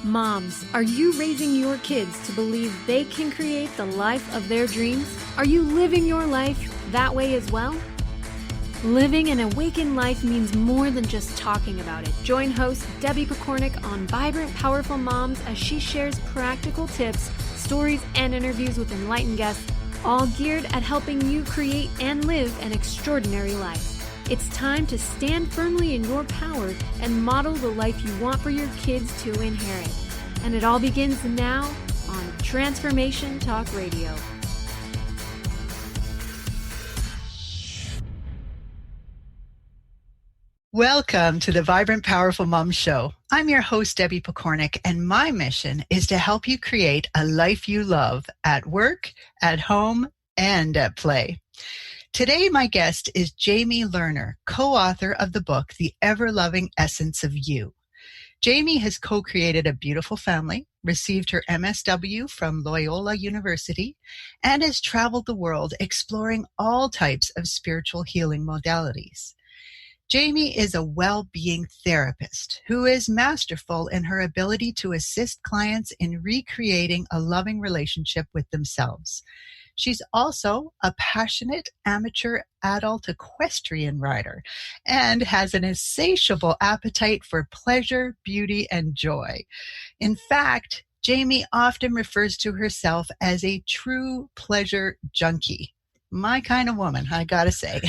Moms, are you raising your kids to believe they can create the life of their dreams? Are you living your life that way as well? Living an awakened life means more than just talking about it. Join host Debbie Pokornik on Vibrant, Powerful Moms as she shares practical tips, stories, and interviews with enlightened guests, all geared at helping you create and live an extraordinary life. It's time to stand firmly in your power and model the life you want for your kids to inherit. And it all begins now on Transformation Talk Radio. Welcome to the Vibrant, Powerful Mom Show. I'm your host, Debbie Pokornik, and my mission is to help you create a life you love at work, at home, and at play. Today, my guest is Jamie Lerner, co-author of the book, The Ever-Loving Essence of You. Jamie has co-created a beautiful family, received her MSW from Loyola University, and has traveled the world exploring all types of spiritual healing modalities. Jamie is a well-being therapist who is masterful in her ability to assist clients in recreating a loving relationship with themselves. She's also a passionate amateur adult equestrian rider and has an insatiable appetite for pleasure, beauty, and joy. In fact, Jamie often refers to herself as a true pleasure junkie. My kind of woman, I gotta say.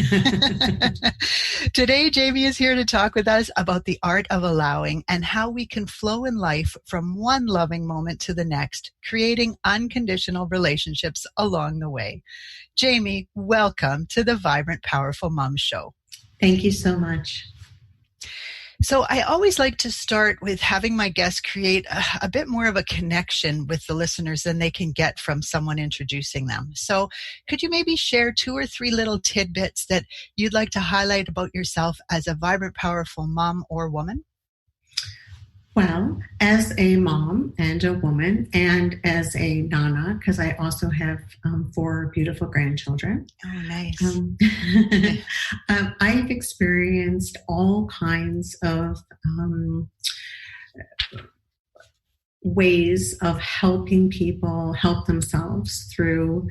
Today, Jamie is here to talk with us about the art of allowing and how we can flow in life from one loving moment to the next, creating unconditional relationships along the way. Jamie, welcome to the Vibrant, Powerful Mom Show. Thank you so much. So I always like to start with having my guests create a bit more of a connection with the listeners than they can get from someone introducing them. So could you maybe share 2 or 3 little tidbits that you'd like to highlight about yourself as a vibrant, powerful mom or woman? Well, as a mom and a woman and as a nana, because I also have 4 beautiful grandchildren. Oh, nice. I've experienced all kinds of ways of helping people help themselves through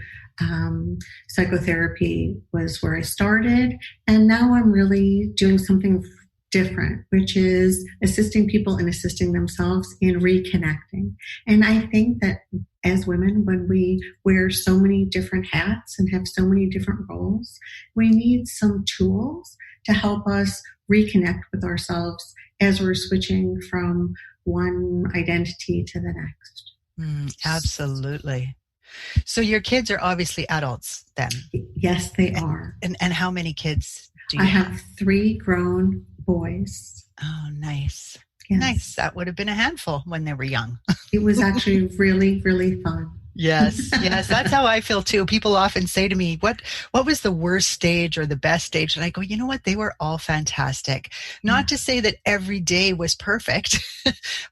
psychotherapy was where I started. And now I'm really doing something different, which is assisting people and assisting themselves in reconnecting. And I think that as women, when we wear so many different hats and have so many different roles, we need some tools to help us reconnect with ourselves as we're switching from one identity to the next. Absolutely. So your kids are obviously adults then? Yes, they are. And how many kids do you have? I have 3 grown boys. Oh, nice. Yes. Nice. That would have been a handful when they were young. It was actually really, really fun. Yes. That's how I feel too. People often say to me, what was the worst stage or the best stage? And I go, you know what? They were all fantastic. Not to say that every day was perfect,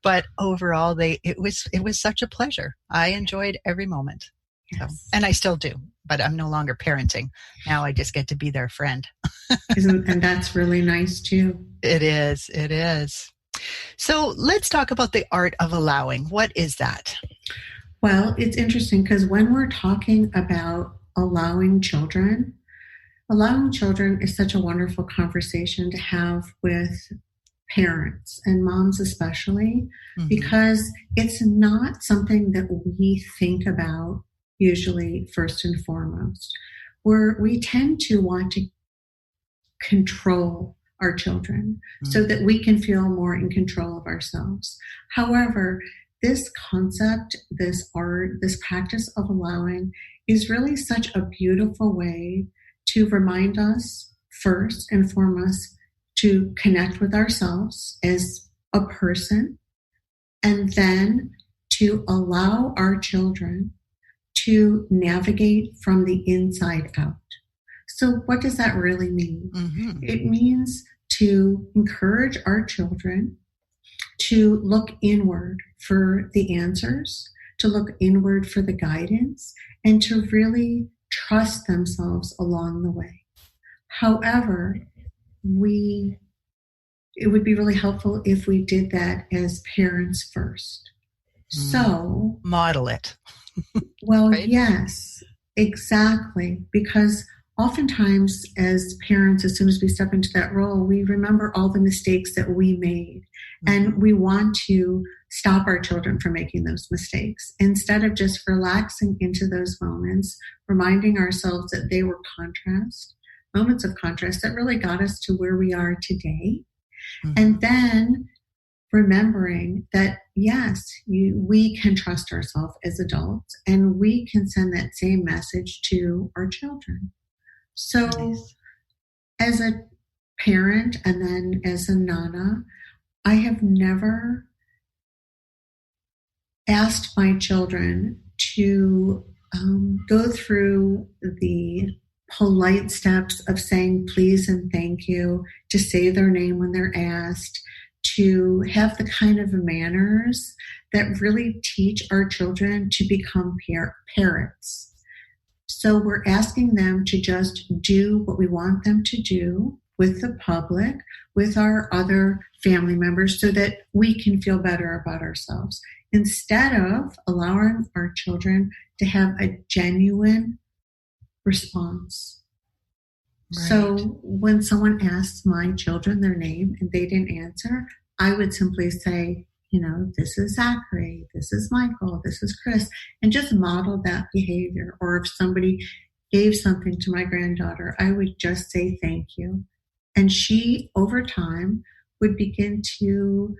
but overall it was such a pleasure. I enjoyed every moment. Yes. So, and I still do, but I'm no longer parenting. Now I just get to be their friend. And that's really nice too. It is. So let's talk about the art of allowing. What is that? Well, it's interesting because when we're talking about allowing children is such a wonderful conversation to have with parents and moms especially, because it's not something that we think about usually first and foremost. We tend to want to control our children so that we can feel more in control of ourselves. However, this concept, this art, this practice of allowing is really such a beautiful way to remind us first and foremost to connect with ourselves as a person, and then to allow our children to navigate from the inside out. So what does that really mean? It means to encourage our children to look inward for the answers, to look inward for the guidance, and to really trust themselves along the way. However, it would be really helpful if we did that as parents first. So, model it. well, Right? yes, exactly. Because oftentimes, as parents, as soon as we step into that role, we remember all the mistakes that we made. And we want to stop our children from making those mistakes. Instead of just relaxing into those moments, reminding ourselves that they were moments of contrast that really got us to where we are today. And then remembering that, yes, we can trust ourselves as adults and we can send that same message to our children. So, Nice. as a parent and then as a nana, I have never asked my children to go through the polite steps of saying please and thank you, to say their name when they're asked, to have the kind of manners that really teach our children to become parrots. So we're asking them to just do what we want them to do with the public, with our other family members, so that we can feel better about ourselves, instead of allowing our children to have a genuine response. Right. So when someone asks my children their name and they didn't answer, I would simply say, this is Zachary, this is Michael, this is Chris, and just model that behavior. Or if somebody gave something to my granddaughter, I would just say thank you. And she, over time, would begin to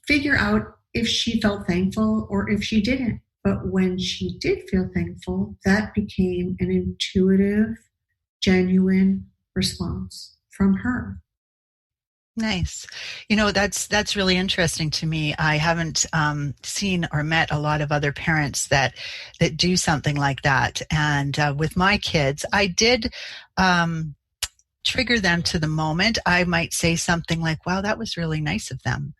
figure out if she felt thankful or if she didn't. But when she did feel thankful, that became an intuitive, genuine response from her. Nice. That's really interesting to me. I haven't seen or met a lot of other parents that do something like that. And with my kids, I did trigger them to the moment. I might say something like, wow, that was really nice of them.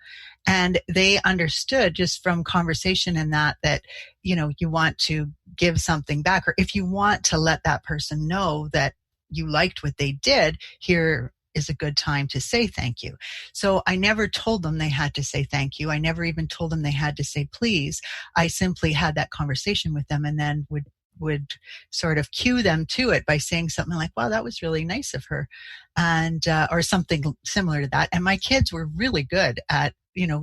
And they understood just from conversation and that, you want to give something back, or if you want to let that person know that you liked what they did, here is a good time to say thank you. So I never told them they had to say thank you. I never even told them they had to say please. I simply had that conversation with them and then would sort of cue them to it by saying something like, wow, that was really nice of her, and or something similar to that. And my kids were really good at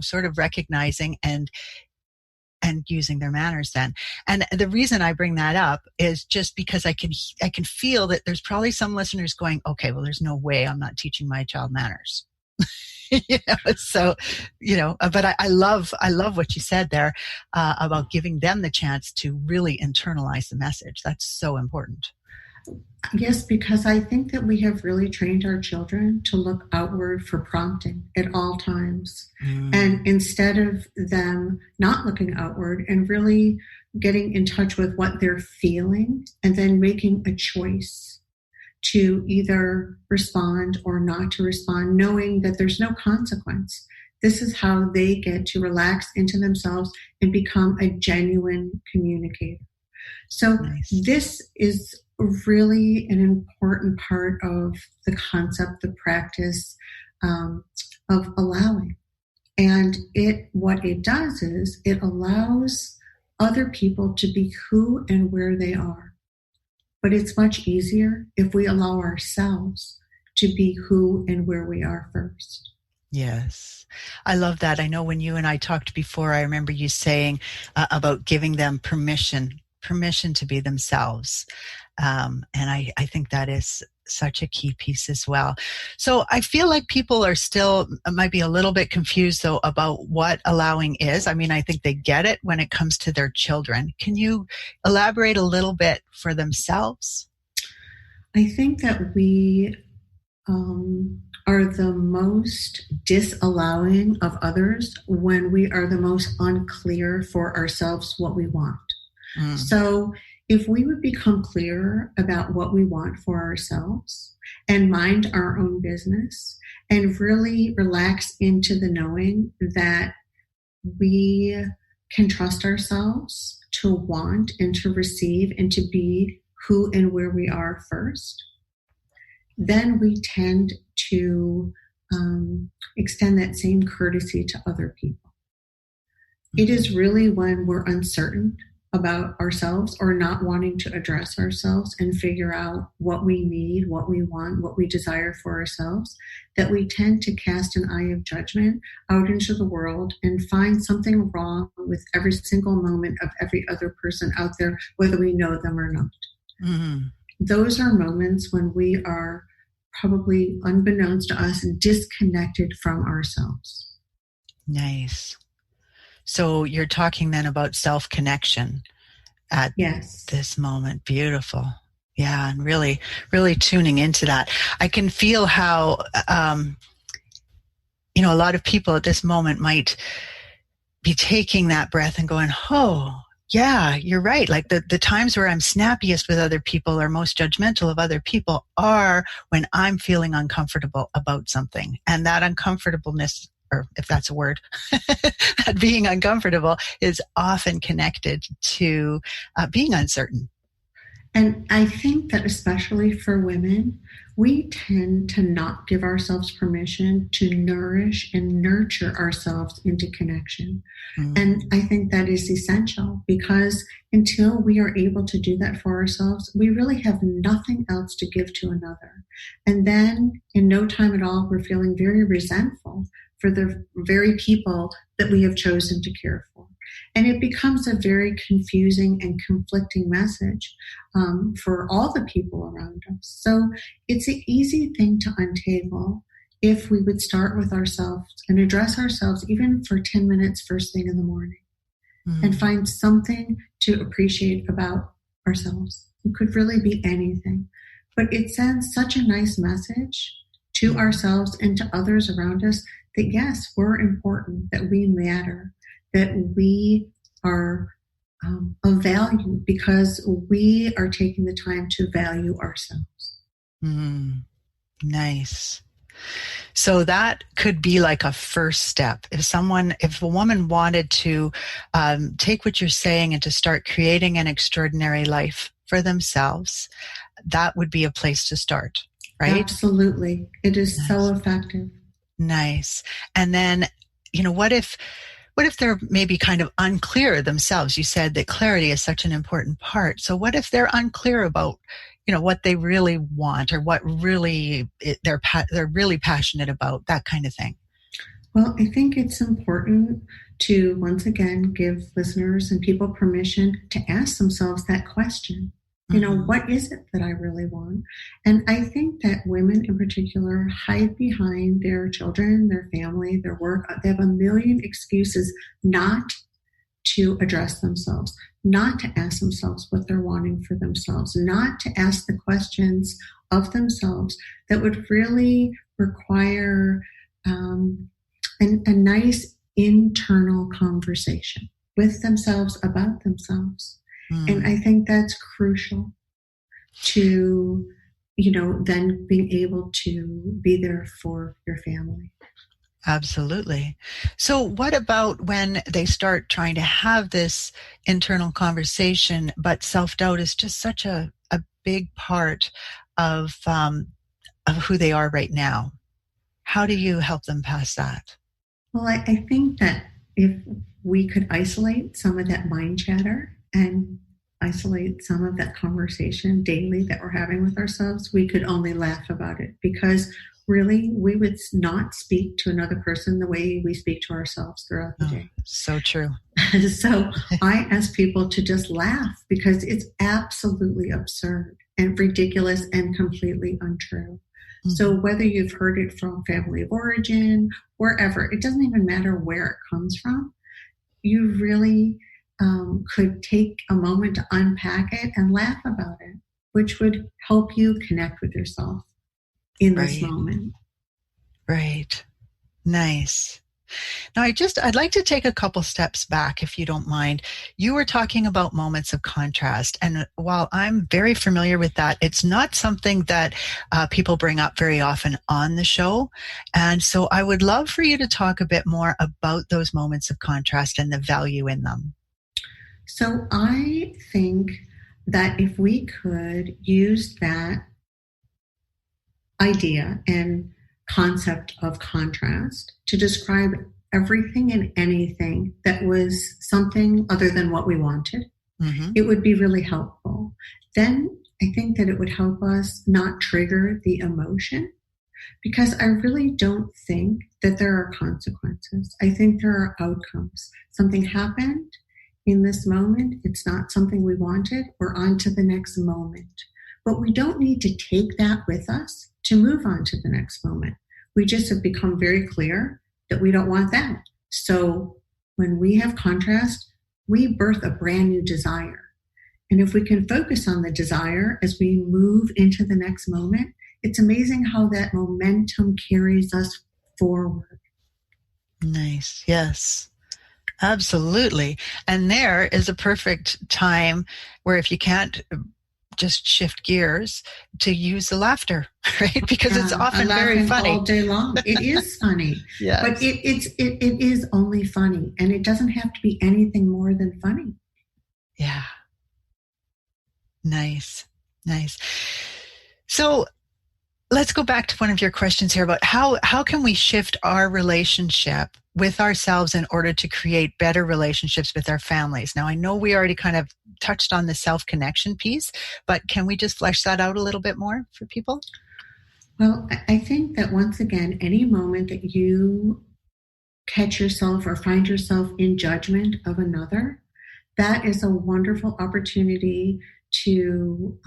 sort of recognizing and using their manners then. And the reason I bring that up is just because I can feel that there's probably some listeners going, okay, well, there's no way I'm not teaching my child manners. So, but I love what you said there about giving them the chance to really internalize the message. That's so important. Yes, because I think that we have really trained our children to look outward for prompting at all times. And instead of them not looking outward and really getting in touch with what they're feeling and then making a choice to either respond or not to respond, knowing that there's no consequence. This is how they get to relax into themselves and become a genuine communicator. So nice. This is really an important part of the concept, the practice of allowing. And what it does is it allows other people to be who and where they are. But it's much easier if we allow ourselves to be who and where we are first. Yes. I love that. I know when you and I talked before, I remember you saying about giving them permission to be themselves. And I think that is such a key piece as well. So I feel like people are still might be a little bit confused though about what allowing is. I mean, I think they get it when it comes to their children. Can you elaborate a little bit for themselves? I think that we are the most disallowing of others when we are the most unclear for ourselves what we want. So if we would become clearer about what we want for ourselves and mind our own business and really relax into the knowing that we can trust ourselves to want and to receive and to be who and where we are first, then we tend to extend that same courtesy to other people. It is really when we're uncertain about ourselves or not wanting to address ourselves and figure out what we need, what we want, what we desire for ourselves, that we tend to cast an eye of judgment out into the world and find something wrong with every single moment of every other person out there, whether we know them or not. Mm-hmm. Those are moments when we are probably, unbeknownst to us, disconnected from ourselves. Nice. So you're talking then about self-connection at this moment. Beautiful. Yeah, and really, really tuning into that. I can feel how, a lot of people at this moment might be taking that breath and going, oh, yeah, you're right. Like the times where I'm snappiest with other people or most judgmental of other people are when I'm feeling uncomfortable about something. And that uncomfortableness, or if that's a word, that being uncomfortable is often connected to being uncertain. And I think that especially for women, we tend to not give ourselves permission to nourish and nurture ourselves into connection. Mm. And I think that is essential, because until we are able to do that for ourselves, we really have nothing else to give to another. And then in no time at all, we're feeling very resentful for the very people that we have chosen to care for. And it becomes a very confusing and conflicting message for all the people around us. So it's an easy thing to untangle if we would start with ourselves and address ourselves even for 10 minutes first thing in the morning, and find something to appreciate about ourselves. It could really be anything, but it sends such a nice message to ourselves and to others around us that yes, we're important, that we matter, that we are of value because we are taking the time to value ourselves. Nice. So that could be like a first step. If a woman wanted to take what you're saying and to start creating an extraordinary life for themselves, that would be a place to start, right? Absolutely. It is nice. So effective. Nice. And then, what if they're maybe kind of unclear themselves? You said that clarity is such an important part. So what if they're unclear about, what they really want or what really they're really passionate about, that kind of thing? Well, I think it's important to, once again, give listeners and people permission to ask themselves that question. What is it that I really want? And I think that women in particular hide behind their children, their family, their work. They have a million excuses not to address themselves, not to ask themselves what they're wanting for themselves, not to ask the questions of themselves that would really require a nice internal conversation with themselves about themselves. And I think that's crucial to, then being able to be there for your family. Absolutely. So what about when they start trying to have this internal conversation, but self-doubt is just such a big part of who they are right now? How do you help them past that? Well, I think that if we could isolate some of that mind chatter and isolate some of that conversation daily that we're having with ourselves, we could only laugh about it, because really we would not speak to another person the way we speak to ourselves throughout the day. So true. So I ask people to just laugh, because it's absolutely absurd and ridiculous and completely untrue. So whether you've heard it from family of origin, wherever, it doesn't even matter where it comes from, you really could take a moment to unpack it and laugh about it, which would help you connect with yourself in this moment. Right. Nice. Now, I'd like to take a couple steps back, if you don't mind. You were talking about moments of contrast. And while I'm very familiar with that, it's not something that people bring up very often on the show. And so I would love for you to talk a bit more about those moments of contrast and the value in them. So I think that if we could use that idea and concept of contrast to describe everything and anything that was something other than what we wanted, Mm-hmm. it would be really helpful. Then I think that it would help us not trigger the emotion, because I really don't think that there are consequences. I think there are outcomes. Something happened in this moment. It's not something we wanted. We're on to the next moment. But we don't need to take that with us to move on to the next moment. We just have become very clear that we don't want that. So when we have contrast, we birth a brand new desire. And if we can focus on the desire as we move into the next moment, it's amazing how that momentum carries us forward. Nice. Yes, absolutely. And there is a perfect time where if you can't just shift gears, to use the laughter, right? Because it's often very funny. All day long. It is funny. Yes. But it is only funny. And it doesn't have to be anything more than funny. Yeah. Nice. Nice. So let's go back to one of your questions here about how can we shift our relationship with ourselves in order to create better relationships with our families. Now, I know we already kind of touched on the self-connection piece, but can we just flesh that out a little bit more for people? Well, I think that once again, any moment that you catch yourself or find yourself in judgment of another, that is a wonderful opportunity to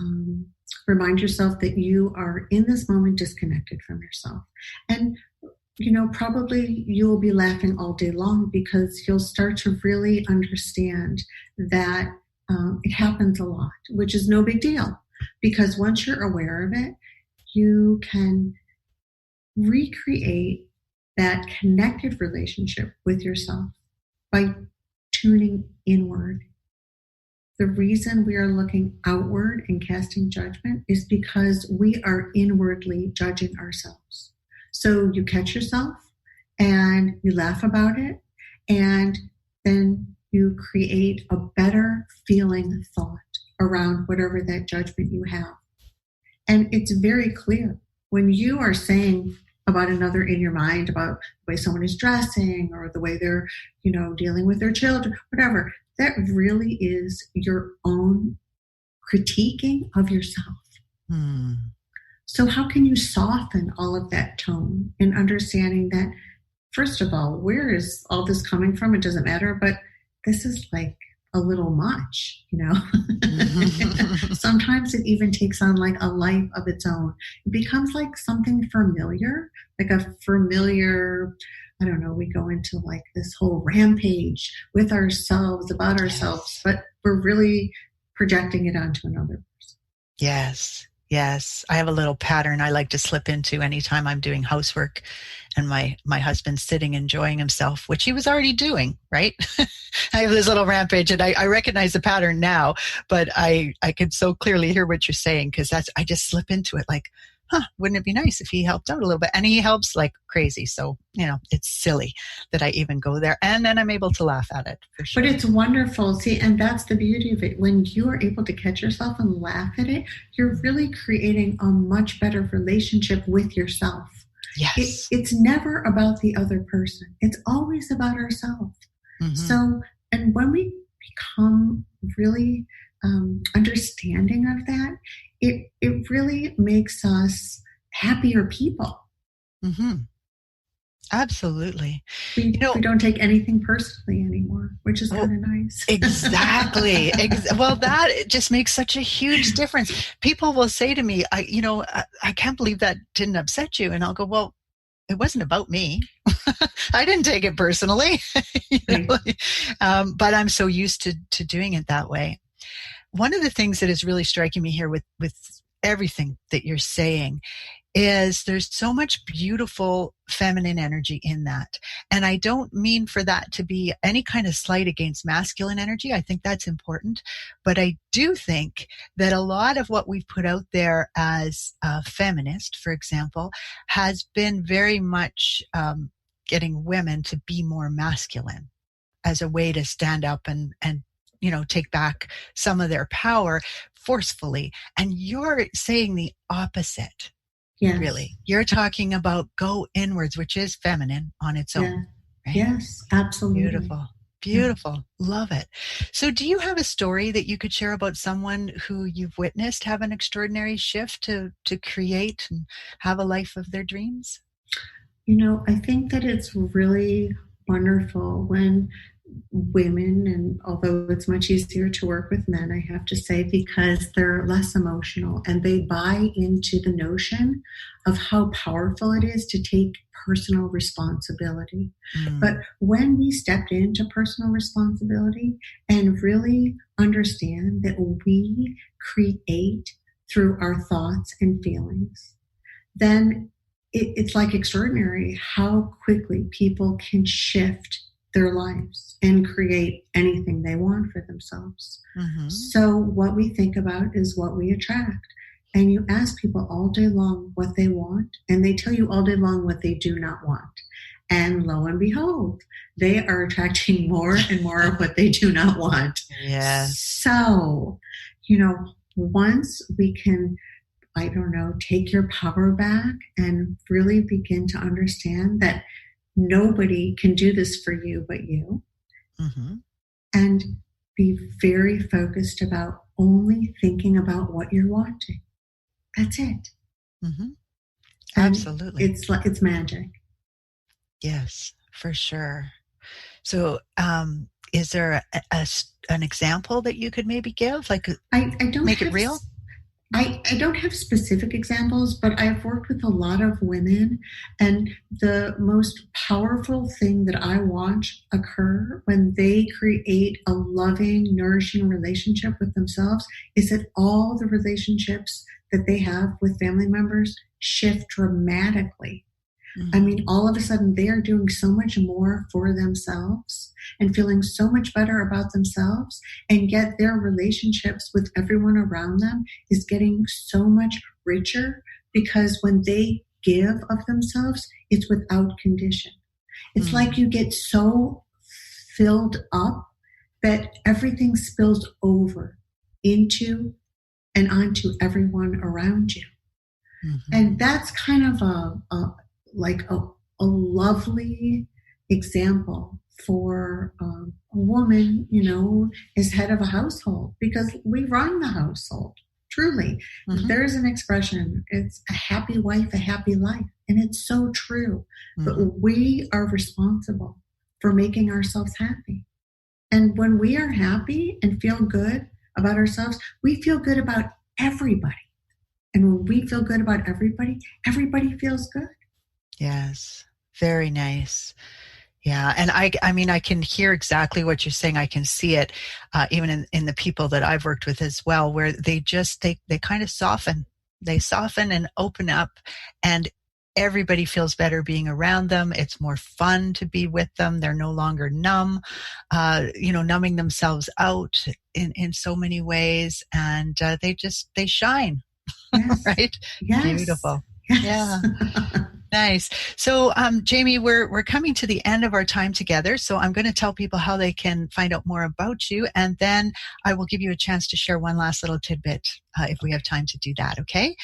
remind yourself that you are in this moment disconnected from yourself. And, probably you will be laughing all day long because you'll start to really understand that it happens a lot, which is no big deal. Because once you're aware of it, you can recreate that connected relationship with yourself by tuning inward. The reason we are looking outward and casting judgment is because we are inwardly judging ourselves. So you catch yourself and you laugh about it, and then you create a better feeling thought around whatever that judgment you have. And it's very clear when you are saying about another in your mind, about the way someone is dressing or the way they're, dealing with their children, whatever, that really is your own critiquing of yourself. So how can you soften all of that tone in understanding that, first of all, where is all this coming from? It doesn't matter, but this is like a little much, Sometimes it even takes on like a life of its own. It becomes like something familiar, like a familiar, I don't know, we go into like this whole rampage with ourselves, about ourselves, but we're really projecting it onto another person. Yes. Yes. I have a little pattern I like to slip into anytime I'm doing housework and my husband's sitting enjoying himself, which he was already doing, right? I have this little rampage and I recognize the pattern now, but I can so clearly hear what you're saying because I just slip into it like, wouldn't it be nice if he helped out a little bit? And he helps like crazy. So, it's silly that I even go there. And then I'm able to laugh at it for sure. But it's wonderful. See, and that's the beauty of it. When you are able to catch yourself and laugh at it, you're really creating a much better relationship with yourself. Yes. It's never about the other person. It's always about ourselves. Mm-hmm. So, and when we become really understanding of that, it really makes us happier people. Mm-hmm. Absolutely. We don't take anything personally anymore, which is kind of nice. Exactly. Well, that just makes such a huge difference. People will say to me, I can't believe that didn't upset you. And I'll go, well, it wasn't about me. I didn't take it personally. But I'm so used to doing it that way. One of the things that is really striking me here with everything that you're saying is there's so much beautiful feminine energy in that. And I don't mean for that to be any kind of slight against masculine energy. I think that's important. But I do think that a lot of what we've put out there as a feminist, for example, has been very much getting women to be more masculine as a way to stand up and take back some of their power forcefully. And you're saying the opposite. Yes. Really. You're talking about go inwards, which is feminine on its own. right? Yes, absolutely. Beautiful. Beautiful. Love it. So do you have a story that you could share about someone who you've witnessed have an extraordinary shift to create and have a life of their dreams? I think that it's really wonderful when women, and although it's much easier to work with men, I have to say, because they're less emotional and they buy into the notion of how powerful it is to take personal responsibility. But when we stepped into personal responsibility and really understand that we create through our thoughts and feelings, then it's like extraordinary how quickly people can shift their lives and create anything they want for themselves. So what we think about is what we attract. And you ask people all day long what they want, and they tell you all day long what they do not want. And lo and behold, they are attracting more and more of what they do not want. Yes. So, once we can, take your power back and really begin to understand that nobody can do this for you but you, and be very focused about only thinking about what you're wanting. That's it. Absolutely. It's magic. Yes, for sure. So, is there an example that you could maybe give? Like, I don't make it real? I don't have specific examples, but I've worked with a lot of women, and the most powerful thing that I watch occur when they create a loving, nourishing relationship with themselves is that all the relationships that they have with family members shift dramatically. I mean, all of a sudden they are doing so much more for themselves and feeling so much better about themselves, and yet their relationships with everyone around them is getting so much richer, because when they give of themselves, it's without condition. It's like you get so filled up that everything spills over into and onto everyone around you. And that's kind of a lovely example for a woman, as head of a household, because we run the household. Truly, there's an expression, it's a happy wife, a happy life. And it's so true. But we are responsible for making ourselves happy. And when we are happy and feel good about ourselves, we feel good about everybody. And when we feel good about everybody, everybody feels good. Yes. Very nice. Yeah. And I mean, I can hear exactly what you're saying. I can see it even in the people that I've worked with as well, where they kind of soften. They soften and open up, and everybody feels better being around them. It's more fun to be with them. They're no longer numb, numbing themselves out in so many ways. And they shine. Yes. Right? Yes. Beautiful. Yes. Yeah. Nice. So, Jamie, we're coming to the end of our time together. So I'm going to tell people how they can find out more about you, and then I will give you a chance to share one last little tidbit if we have time to do that. Okay?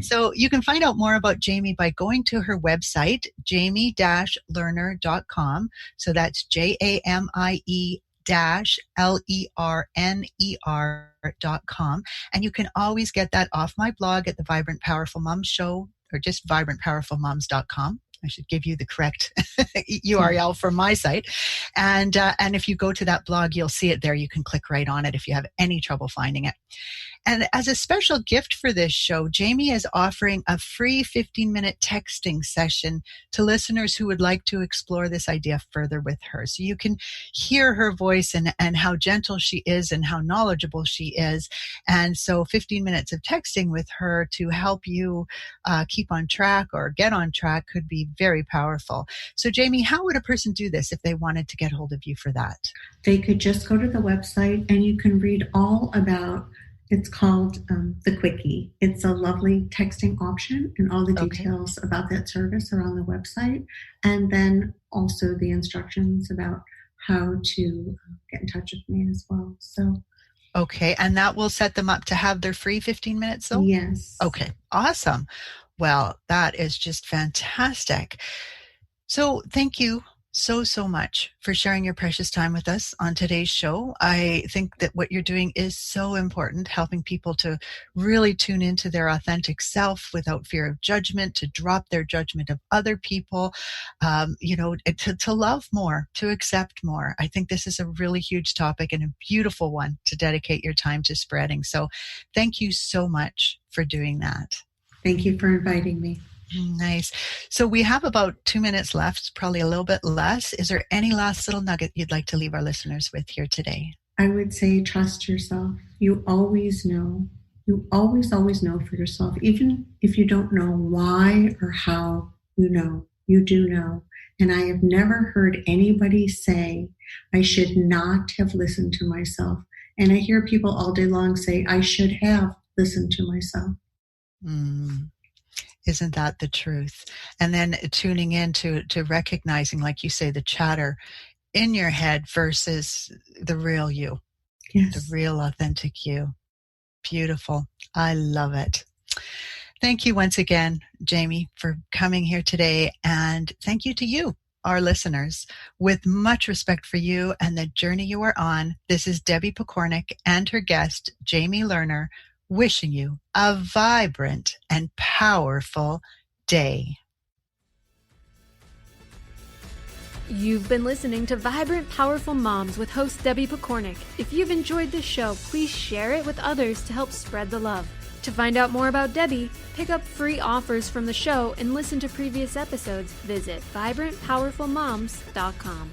So you can find out more about Jamie by going to her website, jamie-lerner.com. So that's JAMIE-LERNER.com. And you can always get that off my blog at the Vibrant Powerful Moms Show, or just vibrantpowerfulmoms.com. I should give you the correct URL from my site. And if you go to that blog, you'll see it there. You can click right on it if you have any trouble finding it. And as a special gift for this show, Jamie is offering a free 15-minute texting session to listeners who would like to explore this idea further with her. So you can hear her voice and how gentle she is and how knowledgeable she is. And so 15 minutes of texting with her to help you keep on track or get on track could be very powerful. So Jamie, how would a person do this if they wanted to get hold of you for that? They could just go to the website and you can read all about. It's called the Quickie. It's a lovely texting option, and all the details about that service are on the website. And then also the instructions about how to get in touch with me as well. So, okay, and that will set them up to have their free 15 minutes though? Yes. Okay, awesome. Well, that is just fantastic. So thank you so much for sharing your precious time with us on today's show. I think that what you're doing is so important, helping people to really tune into their authentic self without fear of judgment, to drop their judgment of other people, to love more, to accept more. I think this is a really huge topic and a beautiful one to dedicate your time to spreading. So thank you so much for doing that. Thank you for inviting me. Nice. So we have about 2 minutes left, probably a little bit less. Is there any last little nugget you'd like to leave our listeners with here today? I would say trust yourself. You always know. You always know for yourself. Even if you don't know why or how, you do know. And I have never heard anybody say, I should not have listened to myself. And I hear people all day long say, I should have listened to myself. Isn't that the truth? And then tuning in to recognizing, like you say, the chatter in your head versus the real you, yes. The real authentic you. Beautiful. I love it. Thank you once again, Jamie, for coming here today. And thank you to you, our listeners. With much respect for you and the journey you are on, this is Debbie Pokornik and her guest, Jamie Lerner, wishing you a vibrant and powerful day. You've been listening to Vibrant, Powerful Moms with host Debbie Pokornik. If you've enjoyed this show, please share it with others to help spread the love. To find out more about Debbie, pick up free offers from the show, and listen to previous episodes, visit vibrantpowerfulmoms.com.